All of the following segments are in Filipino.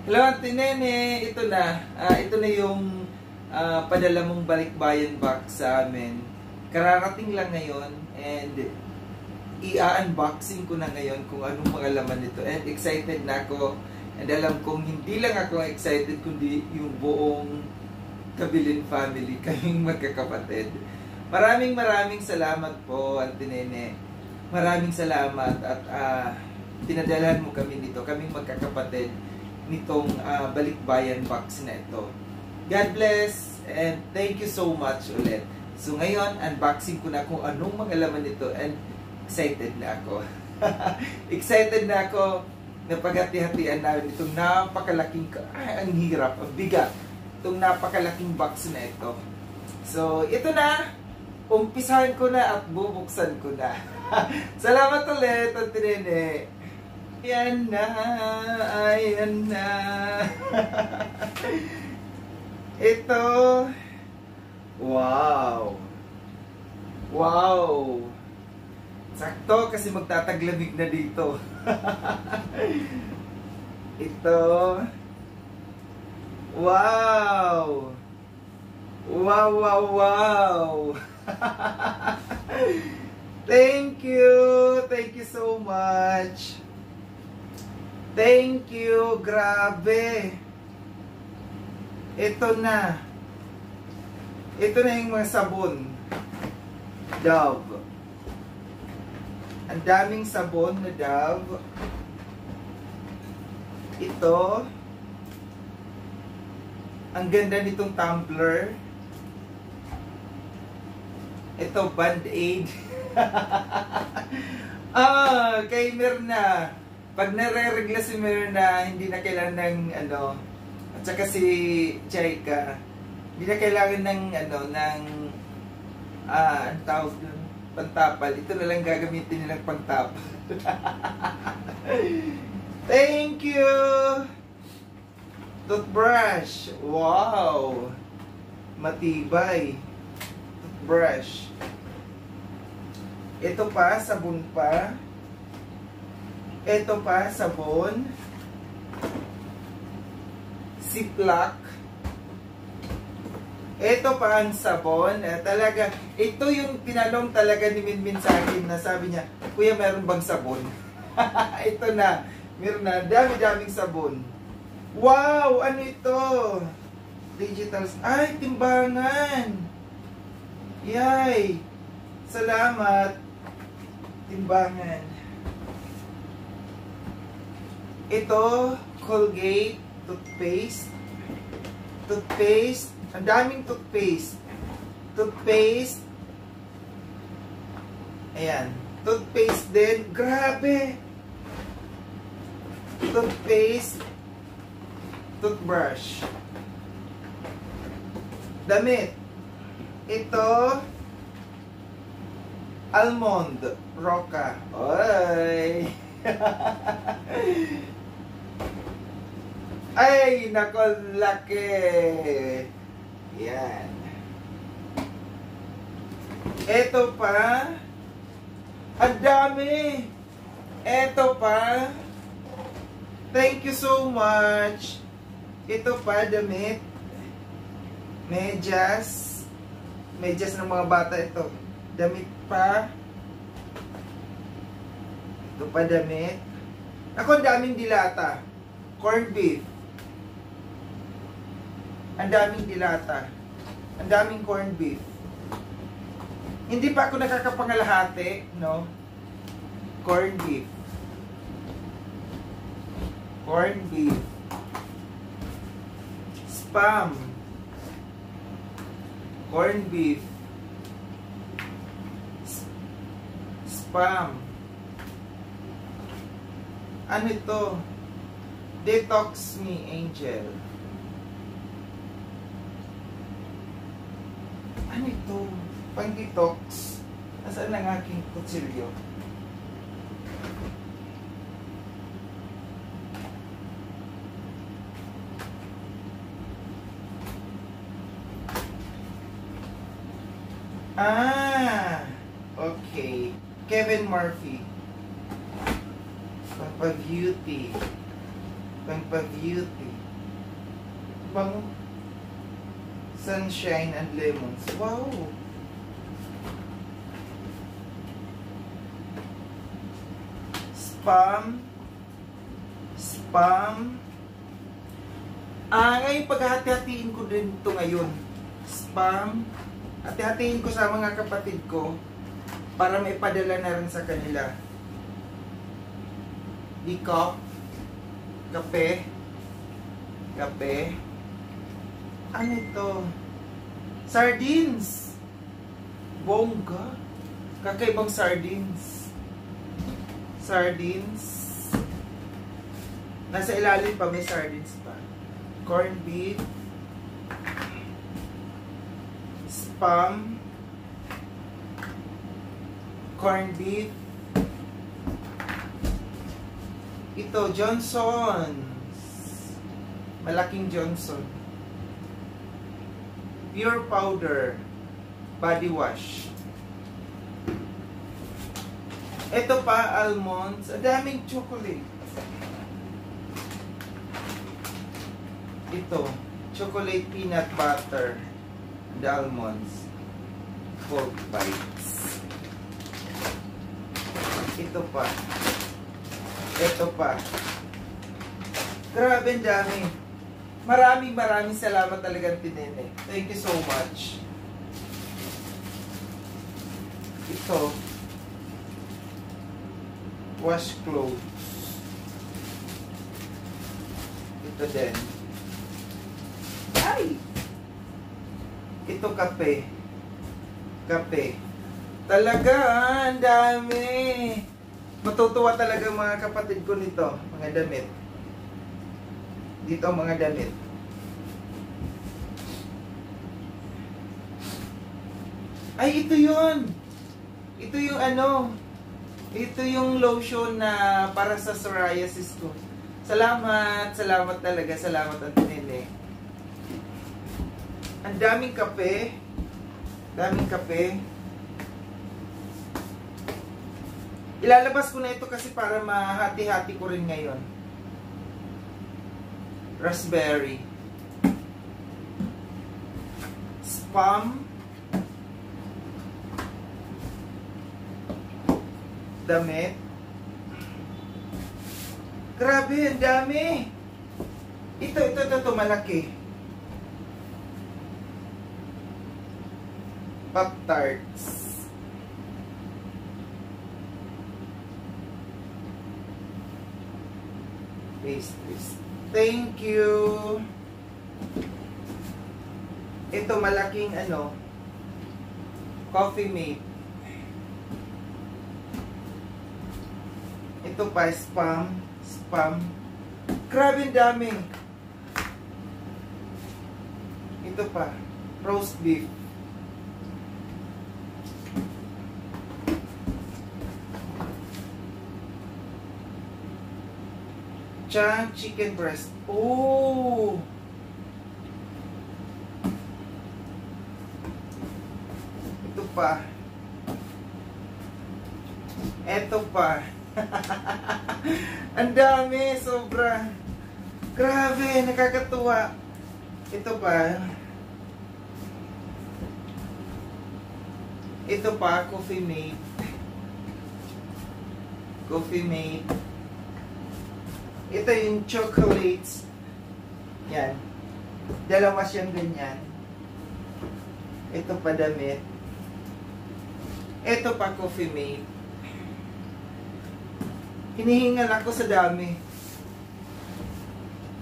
Hello, Ate Nene. Ito na. Ito na yung padala mong balikbayan box sa amin. Kararating lang ngayon and i-unboxing ko na ngayon kung anong mga laman nito. And excited na ako. And alam kong hindi lang ako excited kundi yung buong Kabilin family, kaming magkakapatid. Maraming salamat po, Ate Nene. Maraming salamat at pinadalhan mo kami nito, kaming magkakapatid nitong balikbayan box na ito. God bless and thank you so much ulit. So ngayon, unboxing ko na kung anong mga laman nito and excited na ako. Excited na ako na paghati-hatian namin itong napakalaking, ang hirap, ang bigat, itong napakalaking box na ito. So ito na, umpisahan ko na at bubuksan ko na. Salamat ulit, Ate Nene. Ayan na, ayan na. Ito, wow. Wow. Sakto kasi magtataglamig na dito. Ito, wow. Wow, wow, wow. Thank you so much. Thank you, grabe. Ito na. Ito na yung mga sabon. Dove. Ang daming sabon na Dove. Ito. Ang ganda nitong tumbler. Ito, Band-Aid. Kay Mirna. Pag nare-regla si Mirna, hindi na kailangan ng ano, at saka si Jaika, hindi na kailangan ng ano, ng ang tawag dun, pantapal. Ito na lang gagamitin nilang pantapal. Thank you! Toothbrush. Wow! Matibay. Toothbrush. Ito pa, sabon pa. Ito pa, sabon. Ziploc. Ito pa ang sabon. Talaga, ito yung tinanong talaga ni Minmin sa akin na sabi niya, Kuya, meron bang sabon? Ito na. Meron na. Dami-daming sabon. Wow! Ano ito? Digital. Ay, timbangan! Yay! Salamat! Timbangan. Ito, Colgate toothpaste. Toothpaste. Ang daming toothpaste. Toothpaste. Ayan. Toothpaste din. Grabe! Toothpaste. Toothbrush. Damit. Ito, Almond. Roca. Oy! Ay, nako, laki. Yan. Ito pa. Ang dami. Ito pa. Thank you so much. Ito pa, damit. Medyas. Medyas ng mga bata ito. Damit pa. Ito pa, damit. Ako, ang daming dilata. Corned beef. Ang daming dilata. Ang daming corned beef. Hindi pa ako nakakapangalahati, no? Corned beef. Corned beef. Spam. Corned beef. Spam. Ano ito? Detox Me Angel. Ano ito? Pang-detox. Nasaan ang aking kutsilyo? Okay. Kevin Murphy. Papa Beauty. Pampabeauty. Bango. Sunshine and lemons. Wow! Spam. Ngayon paghati-hatiin ko din ito ngayon. Spam. Hati-hatiin ko sa mga kapatid ko para maipadala na rin sa kanila. Decaf. Kape. Ano ito? Sardines. Bongga. Kakaibang sardines. Nasa ilalim pa may sardines pa. Corned beef. Spam. Corned beef. Ito, Johnson's. Malaking Johnson. Pure powder. Body wash. Ito pa, almonds. Ang daming chocolate. Ito, chocolate peanut butter. And almonds. Pork bites. Ito pa. Grabe, ang dami. Maraming salamat talaga, Tinene. Thank you so much. Ito. Wash clothes. Ito din. Ay! Ito kape. Talaga, ang dami. Matutuwa talaga mga kapatid ko nito. Mga damit. Dito ang mga damit. Ay, ito yun. Ito yung ano. Ito yung lotion na para sa psoriasis ko. Salamat talaga. Salamat, Antonine. Ang daming kape. Ilalabas ko na ito kasi para mahati-hati ko rin ngayon. Raspberry. Spam. Damit. Grabe, ang dami. Ito, malaki. Pop-tarts. Pastries. Thank you. Ito, malaking ano, Coffee Mate. Ito pa, spam. Grabe, ang dami. Ito pa, roast beef. Chicken breast. Oh! Ito pa. Ang dami, sobra. Grabe, nakakatuwa. Ito pa, Coffee Mate. Ito yung chocolates. Yan. Dalawa siyang ganyan. Ito pa damit. Ito pa Coffee Mate. Hinihingal ako sa dami.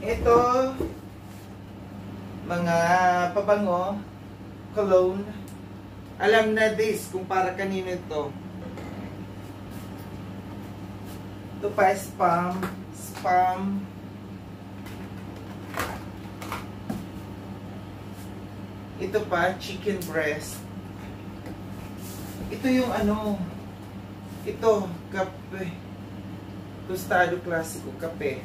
Ito, mga pabango, cologne. Alam na this kung para kanino ito. Ito pa, spam. Ito pa, chicken breast. Ito yung ano, ito, kape. Tostado klasiko, kape.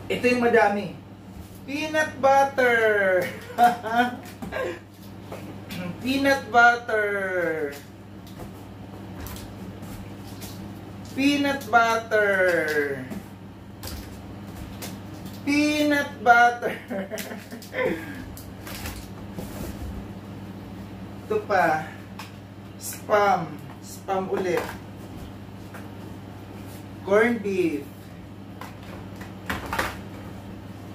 Ito yung madami. Peanut butter. Peanut butter. Peanut butter. Ito pa. Spam. Spam ulit. Corned beef.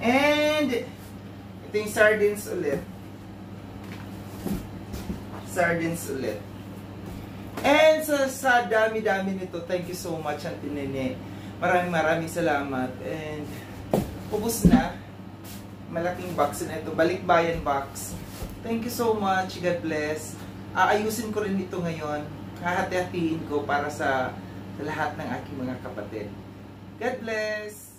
And ito yung sardines ulit. Sardines ulit. And sa dami-dami nito, thank you so much, Auntie Nene. Maraming salamat. And ubos na. Malaking box na ito. Balikbayan box. Thank you so much. God bless. Aayusin ko rin ito ngayon. Hahati-hatiin ko para sa lahat ng aking mga kapatid. God bless.